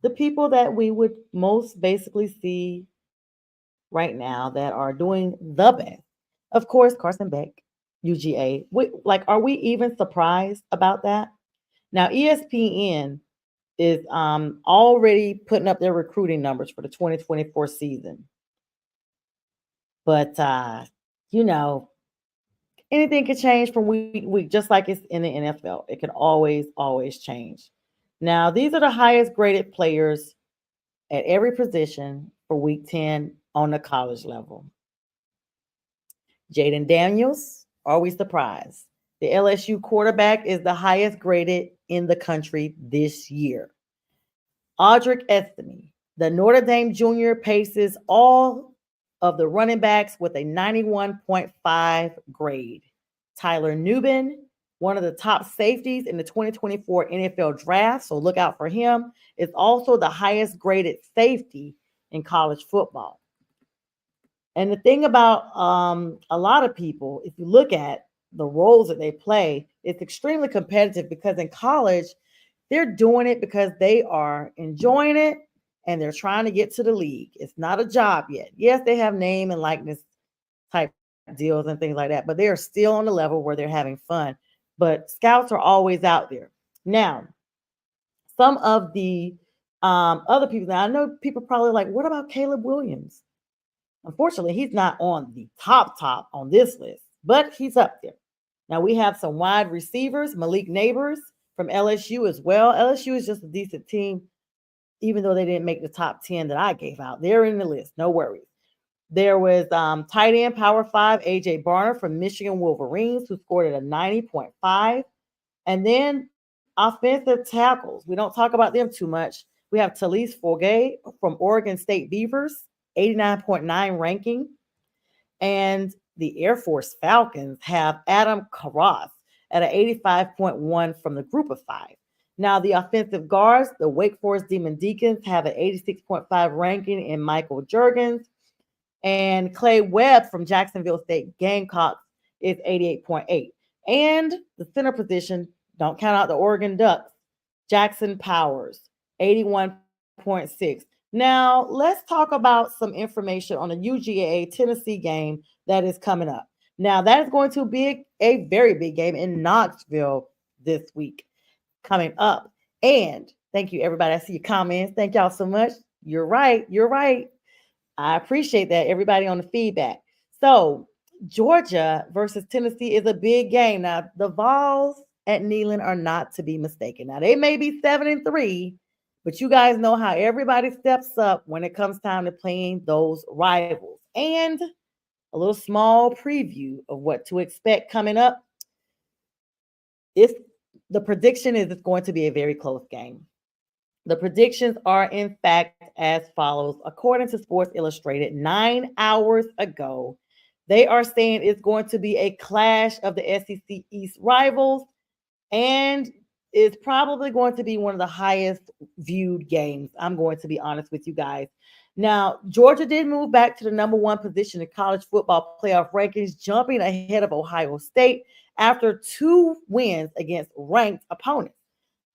the people that we would most basically see right now that are doing the best, of course, Carson Beck, UGA. Are we even surprised about that? Now, ESPN is already putting up their recruiting numbers for the 2024 season. But, anything could change from week to week, just like it's in the NFL. It could always, always change. Now, these are the highest graded players at every position for week 10 on the college level. Jaden Daniels, are we surprised? The LSU quarterback is the highest graded in the country this year. Audric Estime, the Notre Dame junior, paces all of the running backs with a 91.5 grade. Tyler Nubin, one of the top safeties in the 2024 NFL draft, so look out for him, is also the highest graded safety in college football. And the thing about a lot of people, if you look at the roles that they play, it's extremely competitive because in college, they're doing it because they are enjoying it and they're trying to get to the league. It's not a job yet. Yes, they have name and likeness type deals and things like that, but they are still on the level where they're having fun. But scouts are always out there. Now, some of the other people, now I know people probably like, what about Caleb Williams? Unfortunately, he's not on the top on this list, but he's up there. Now, we have some wide receivers, Malik Neighbors from LSU as well. LSU is just a decent team, even though they didn't make the top 10 that I gave out. They're in the list, no worries. There was tight end Power 5, A.J. Barner from Michigan Wolverines, who scored at a 90.5. And then offensive tackles. We don't talk about them too much. We have Talise Forgay from Oregon State Beavers, 89.9 ranking. And the Air Force Falcons have Adam Karras at an 85.1 from the group of 5. Now, the offensive guards, the Wake Forest Demon Deacons, have an 86.5 ranking in Michael Juergens. And Clay Webb from Jacksonville State Gamecocks is 88.8. And the center position, don't count out the Oregon Ducks, Jackson Powers, 81.6. Now, let's talk about some information on the UGA Tennessee game that is coming up. Now, that is going to be a very big game in Knoxville this week coming up. And thank you, everybody. I see your comments. Thank y'all so much. You're right. You're right. I appreciate that, everybody on the feedback. So, Georgia versus Tennessee is a big game. Now, the Vols at Neyland are not to be mistaken. Now, they may be 7-3, But you guys know how everybody steps up when it comes time to playing those rivals. And a little small preview of what to expect coming up. If the prediction is it's going to be a very close game. The predictions are, in fact, as follows. According to Sports Illustrated, 9 hours ago, they are saying it's going to be a clash of the SEC East rivals, and it's probably going to be one of the highest viewed games. I'm going to be honest with you guys. Now, Georgia did move back to the number one position in college football playoff rankings, jumping ahead of Ohio State after 2 wins against ranked opponents.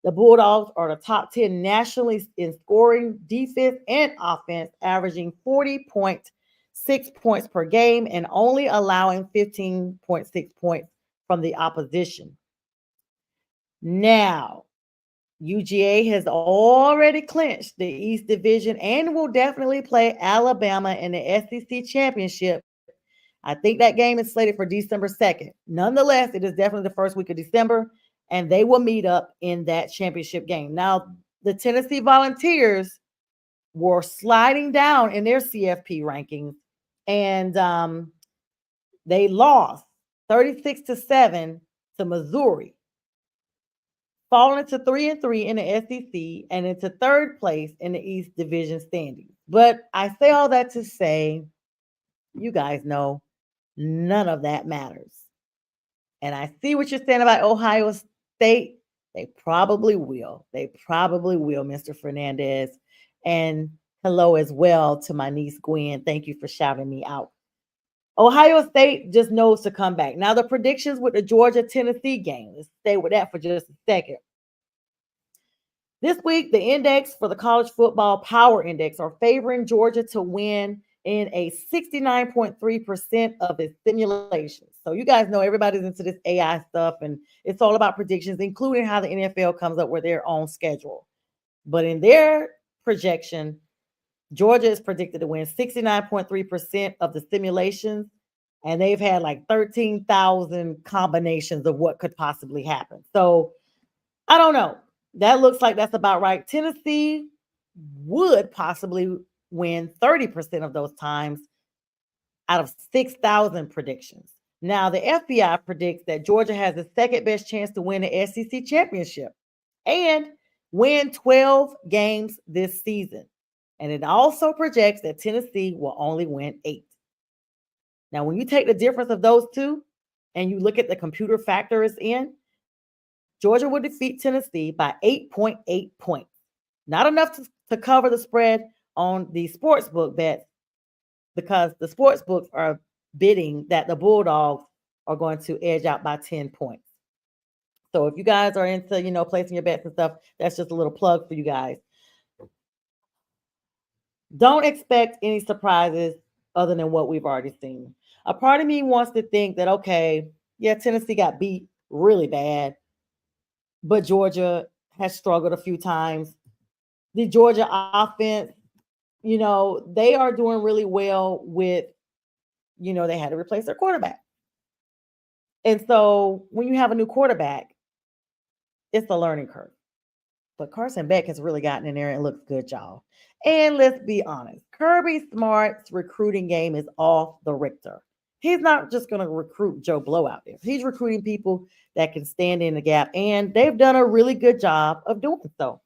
The Bulldogs are the top 10 nationally in scoring, defense, and offense, averaging 40.6 points per game and only allowing 15.6 points from the opposition. Now, UGA has already clinched the East Division and will definitely play Alabama in the SEC Championship. I think that game is slated for December 2nd. Nonetheless, it is definitely the first week of December, and they will meet up in that championship game. Now, the Tennessee Volunteers were sliding down in their CFP rankings, and they lost 36-7 to Missouri, falling into 3-3 in the SEC and into third place in the East Division standings. But I say all that to say, you guys know none of that matters. And I see what you're saying about Ohio State. They probably will. They probably will, Mr. Fernandez. And hello as well to my niece Gwen. Thank you for shouting me out. Ohio State just knows to come back. Now, the predictions with the Georgia-Tennessee game. Let's stay with that for just a second. This week, the index for the College Football Power Index are favoring Georgia to win in a 69.3% of its simulations. So you guys know everybody's into this AI stuff, and it's all about predictions, including how the NFL comes up with their own schedule. But in their projection, Georgia is predicted to win 69.3% of the simulations, and they've had like 13,000 combinations of what could possibly happen. So I don't know. That looks like that's about right. Tennessee would possibly win 30% of those times out of 6,000 predictions. Now, the FBI predicts that Georgia has the second best chance to win the SEC championship and win 12 games this season. And it also projects that Tennessee will only win 8. Now, when you take the difference of those two and you look at the computer factors in, Georgia will defeat Tennessee by 8.8 points. Not enough to cover the spread on the sportsbook bets, because the sportsbooks are bidding that the Bulldogs are going to edge out by 10 points. So if you guys are into, placing your bets and stuff, that's just a little plug for you guys. Don't expect any surprises other than what we've already seen. A part of me wants to think that, okay, yeah, Tennessee got beat really bad, but Georgia has struggled a few times. The Georgia offense, they are doing really well with, they had to replace their quarterback. And so when you have a new quarterback, it's a learning curve. But Carson Beck has really gotten in there and looks good, y'all. And let's be honest, Kirby Smart's recruiting game is off the Richter. He's not just going to recruit Joe Blow out there. He's recruiting people that can stand in the gap, and they've done a really good job of doing so.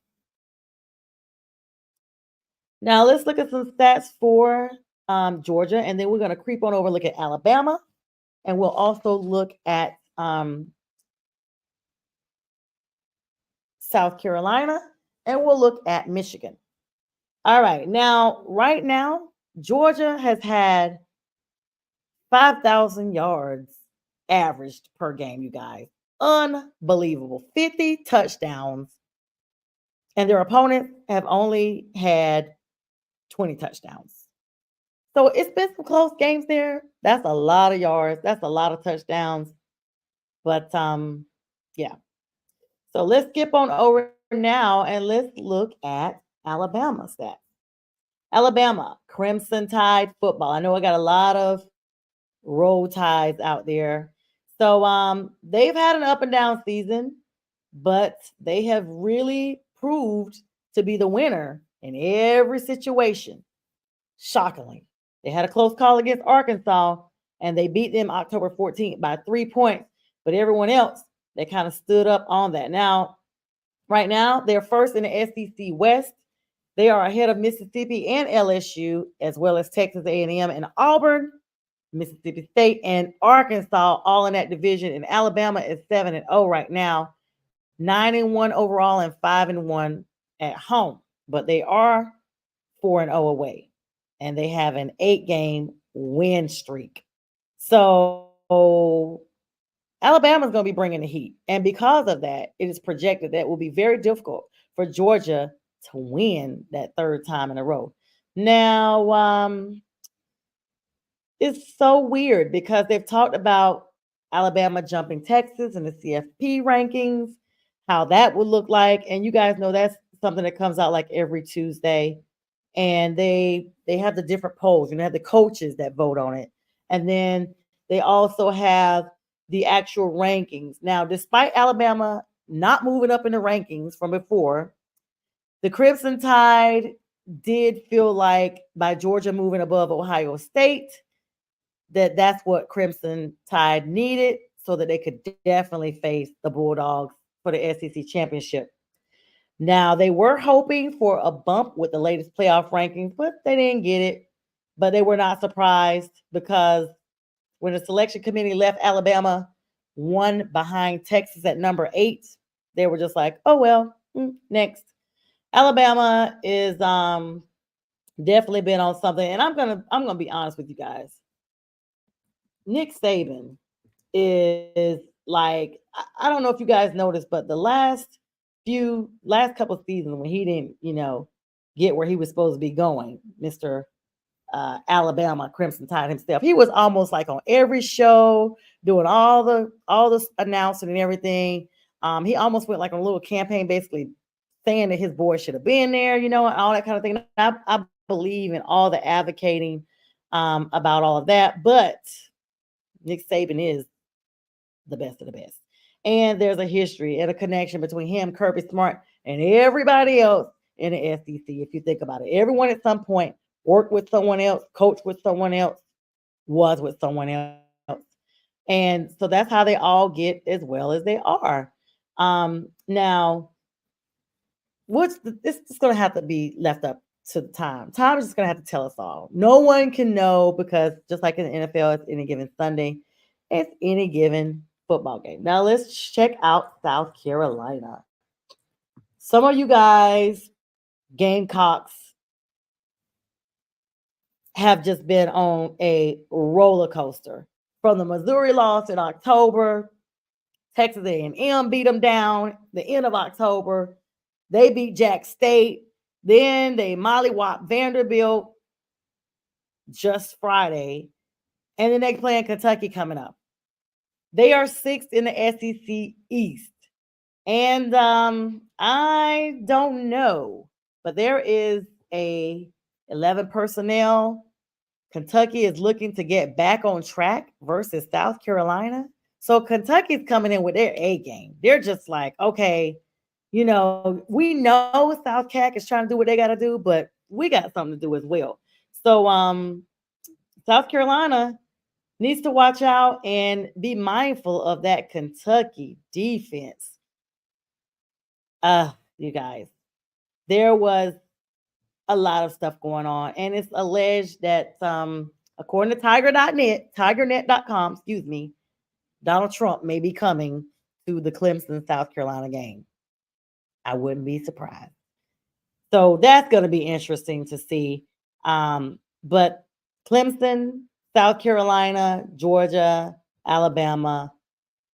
Now, let's look at some stats for Georgia, and then we're going to creep on over and look at Alabama, and we'll also look at South Carolina, and we'll look at Michigan. All right. Now, right now, Georgia has had 5,000 yards averaged per game, you guys. Unbelievable. 50 touchdowns. And their opponents have only had 20 touchdowns. So it's been some close games there. That's a lot of yards. That's a lot of touchdowns. But yeah. So let's skip on over now and let's look at Alabama stats. Alabama, Crimson Tide football. I know I got a lot of Roll Tides out there. So they've had an up and down season, but they have really proved to be the winner in every situation. Shockingly, they had a close call against Arkansas, and they beat them October 14th by 3 points. But everyone else, they kind of stood up on that. Now, right now, they're first in the SEC West. They are ahead of Mississippi and LSU, as well as Texas A&M and Auburn, Mississippi State, and Arkansas, all in that division. And Alabama is 7-0 right now, 9-1 overall, and 5-1 at home. But they are 4-0 away, and they have an 8-game win streak. So Alabama's going to be bringing the heat. And because of that, it is projected that it will be very difficult for Georgia to win that third time in a row. Now, it's so weird because they've talked about Alabama jumping Texas in the CFP rankings, how that would look like. And you guys know that's something that comes out like every Tuesday. And they have the different polls, and they have the coaches that vote on it. And then they also have the actual rankings. Now, despite Alabama not moving up in the rankings from before, the Crimson Tide did feel like by Georgia moving above Ohio State, that's what Crimson Tide needed so that they could definitely face the Bulldogs for the SEC championship. Now, they were hoping for a bump with the latest playoff rankings, but they didn't get it. But they were not surprised because when the selection committee left Alabama one behind Texas at number 8, they were just like, oh, well, next. Alabama is definitely been on something. And I'm gonna be honest with you guys. Nick Saban is like, I don't know if you guys noticed, but the last couple of seasons when he didn't, get where he was supposed to be going, Mr. Alabama Crimson Tide himself, he was almost like on every show doing all the announcing and everything. He almost went like on a little campaign, basically saying that his boy should have been there, and all that kind of thing. I believe in all the advocating about all of that, but Nick Saban is the best of the best. And there's a history and a connection between him, Kirby Smart, and everybody else in the SEC. If you think about it, everyone at some point worked with someone else, coached with someone else, was with someone else. And so that's how they all get as well as they are. Now, this is going to have to be left up to time. Time is just going to have to tell us all. No one can know because just like in the NFL, it's any given Sunday, it's any given football game. Now let's check out South Carolina. Some of you guys, Gamecocks, have just been on a roller coaster. From the Missouri loss in October, Texas A&M beat them down the end of October. They beat Jack State. Then they mollywhopped Vanderbilt just Friday. And then they play Kentucky coming up. They are 6th in the SEC East. And I don't know, but there is a 11 personnel. Kentucky is looking to get back on track versus South Carolina. So Kentucky's coming in with their A game. They're just like, okay, we know South Cac is trying to do what they got to do, but we got something to do as well. So South Carolina needs to watch out and be mindful of that Kentucky defense. You guys, there was a lot of stuff going on, and it's alleged that according to tigernet.com, Donald Trump may be coming to the Clemson South Carolina game. I wouldn't be surprised. So that's going to be interesting to see. But Clemson, South Carolina, Georgia, Alabama,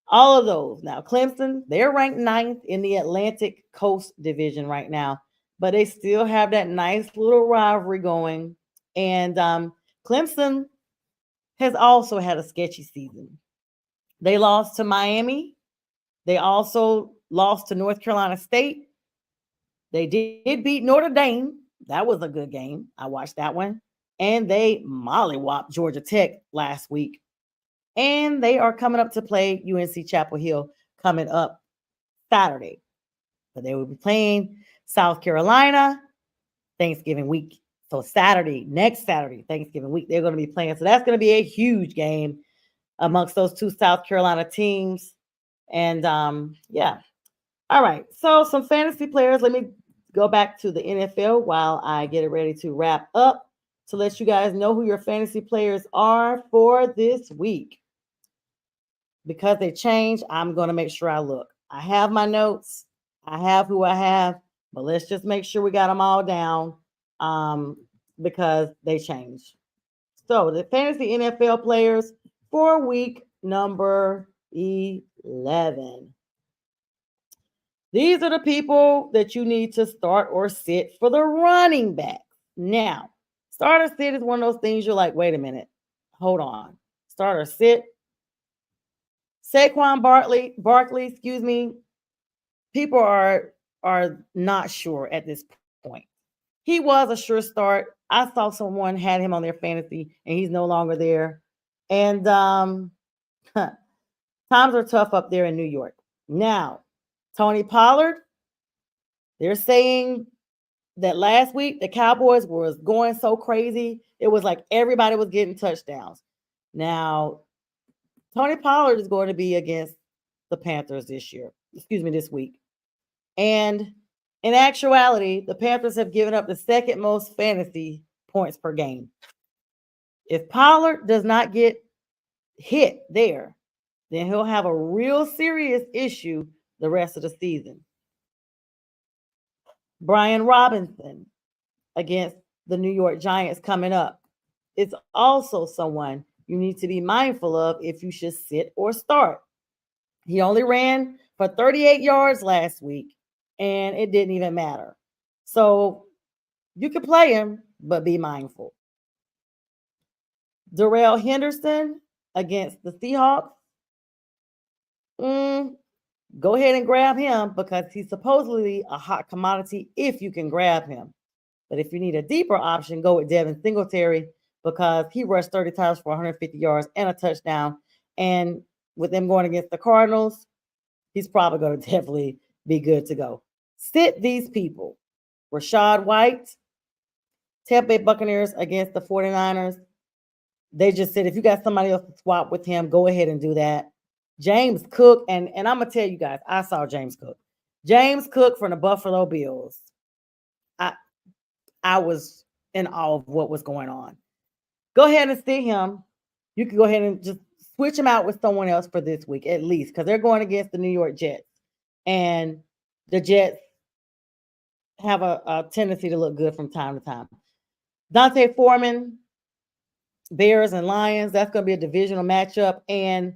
all of those. Now, Clemson, they're ranked 9th in the Atlantic Coast Division right now, but they still have that nice little rivalry going. And Clemson has also had a sketchy season. They lost to Miami. They also lost to North Carolina State. They did beat Notre Dame. That was a good game. I watched that one. And they mollywhopped Georgia Tech last week. And they are coming up to play UNC Chapel Hill coming up Saturday. But they will be playing South Carolina, Thanksgiving week. So next Saturday, Thanksgiving week, they're going to be playing. So that's going to be a huge game amongst those two South Carolina teams. And yeah. All right. So some fantasy players. Let me go back to the NFL while I get it ready to wrap up to let you guys know who your fantasy players are for this week. Because they change, I'm going to make sure I look. I have my notes. I have who I have, but let's just make sure we got them all down because they change. So the fantasy NFL players for week number 11. These are the people that you need to start or sit for the running back. Now, start or sit is one of those things you're like, wait a minute, hold on. Start or sit. Saquon Barkley, excuse me. People are not sure at this point. He was a sure start. I saw someone had him on their fantasy, and he's no longer there. And times are tough up there in New York. Now, Tony Pollard, they're saying that last week the Cowboys was going so crazy. It was like everybody was getting touchdowns. Now, Tony Pollard is going to be against the Panthers this week. And in actuality, the Panthers have given up the second most fantasy points per game. If Pollard does not get hit there, then he'll have a real serious issue the rest of the season. Brian Robinson against the New York Giants coming up. It's also someone you need to be mindful of if you should sit or start. He only ran for 38 yards last week, and it didn't even matter. So you can play him, but be mindful. Darrell Henderson against the Seahawks. Go ahead and grab him because he's supposedly a hot commodity if you can grab him. But if you need a deeper option, go with Devin Singletary because he rushed 30 times for 150 yards and a touchdown. And with them going against the Cardinals, he's probably going to definitely be good to go. Sit these people. Rachaad White, Tampa Bay Buccaneers against the 49ers. They just said if you got somebody else to swap with him, go ahead and do that. James Cook, and I'm going to tell you guys, I saw James Cook. James Cook from the Buffalo Bills. I was in awe of what was going on. Go ahead and sit him. You can go ahead and just switch him out with someone else for this week, at least, because they're going against the New York Jets. And the Jets have a tendency to look good from time to time. D'Onta Foreman, Bears and Lions, that's going to be a divisional matchup. And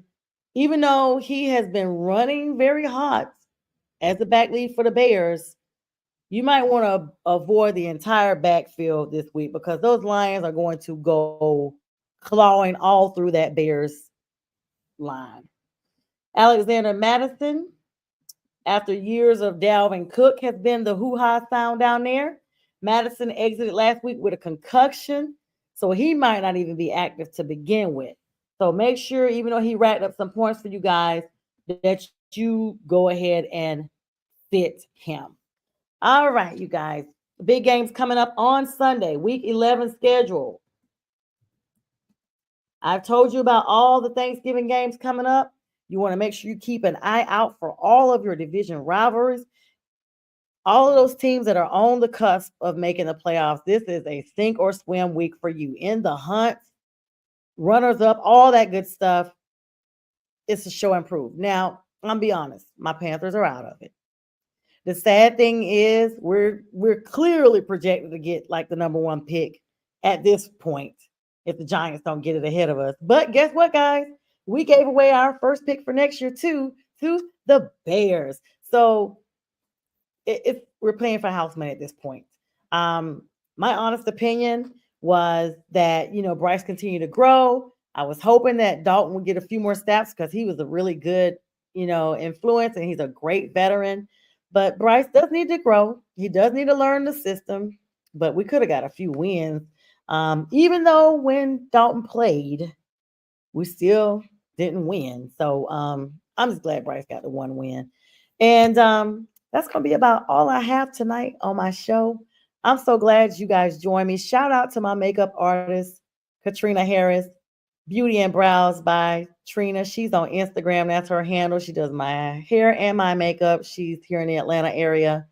even though he has been running very hot as the back lead for the Bears, you might want to avoid the entire backfield this week because those Lions are going to go clawing all through that Bears line. Alexander Mattison, after years of Dalvin Cook, has been the hoo-ha sound down there. Mattison exited last week with a concussion, so he might not even be active to begin with. So make sure, even though he racked up some points for you guys, that you go ahead and fit him. All right, you guys. Big games coming up on Sunday, week 11 schedule. I've told you about all the Thanksgiving games coming up. You want to make sure you keep an eye out for all of your division rivalries. All of those teams that are on the cusp of making the playoffs, this is a sink or swim week for you. In the hunt, runners up, all that good stuff. It's a show and prove. Now, I'm be honest, my Panthers are out of it. The sad thing is we're clearly projected to get like the number one pick at this point if the Giants don't get it ahead of us. But guess what, guys? We gave away our first pick for next year too to the Bears. So we're playing for house money at this point. My honest opinion was that, Bryce continued to grow. I was hoping that Dalton would get a few more snaps because he was a really good, influence, and he's a great veteran. But Bryce does need to grow. He does need to learn the system, but we could have got a few wins. Even though when Dalton played, we still didn't win. So I'm just glad Bryce got the one win. And that's going to be about all I have tonight on my show. I'm so glad you guys joined me. Shout out to my makeup artist, Katrina Harris, Beauty and Brows by Trina. She's on Instagram. That's her handle. She does my hair and my makeup. She's here in the Atlanta area.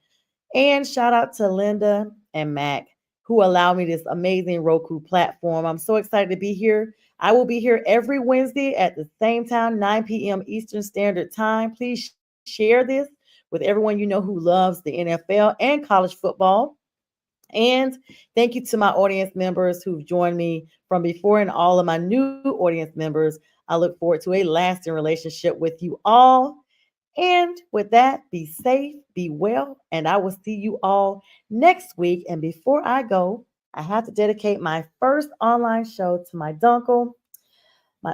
And shout out to Linda and Mac, who allow me this amazing Roku platform. I'm so excited to be here. I will be here every Wednesday at the same time, 9 p.m. Eastern Standard Time. Please share this with everyone you know who loves the NFL and college football. And thank you to my audience members who've joined me from before and all of my new audience members. I look forward to a lasting relationship with you all. And with that, be safe, be well, and I will see you all next week. And before I go, I have to dedicate my first online show to my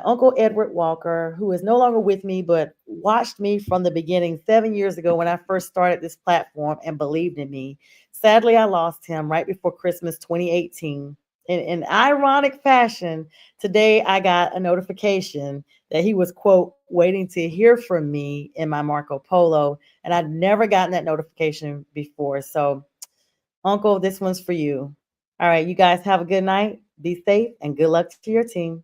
uncle Edward Walker, who is no longer with me, but watched me from the beginning 7 years ago when I first started this platform and believed in me. Sadly, I lost him right before Christmas 2018. In ironic fashion, today I got a notification that he was, quote, waiting to hear from me in my Marco Polo. And I'd never gotten that notification before. So, Uncle, this one's for you. All right, you guys have a good night. Be safe and good luck to your team.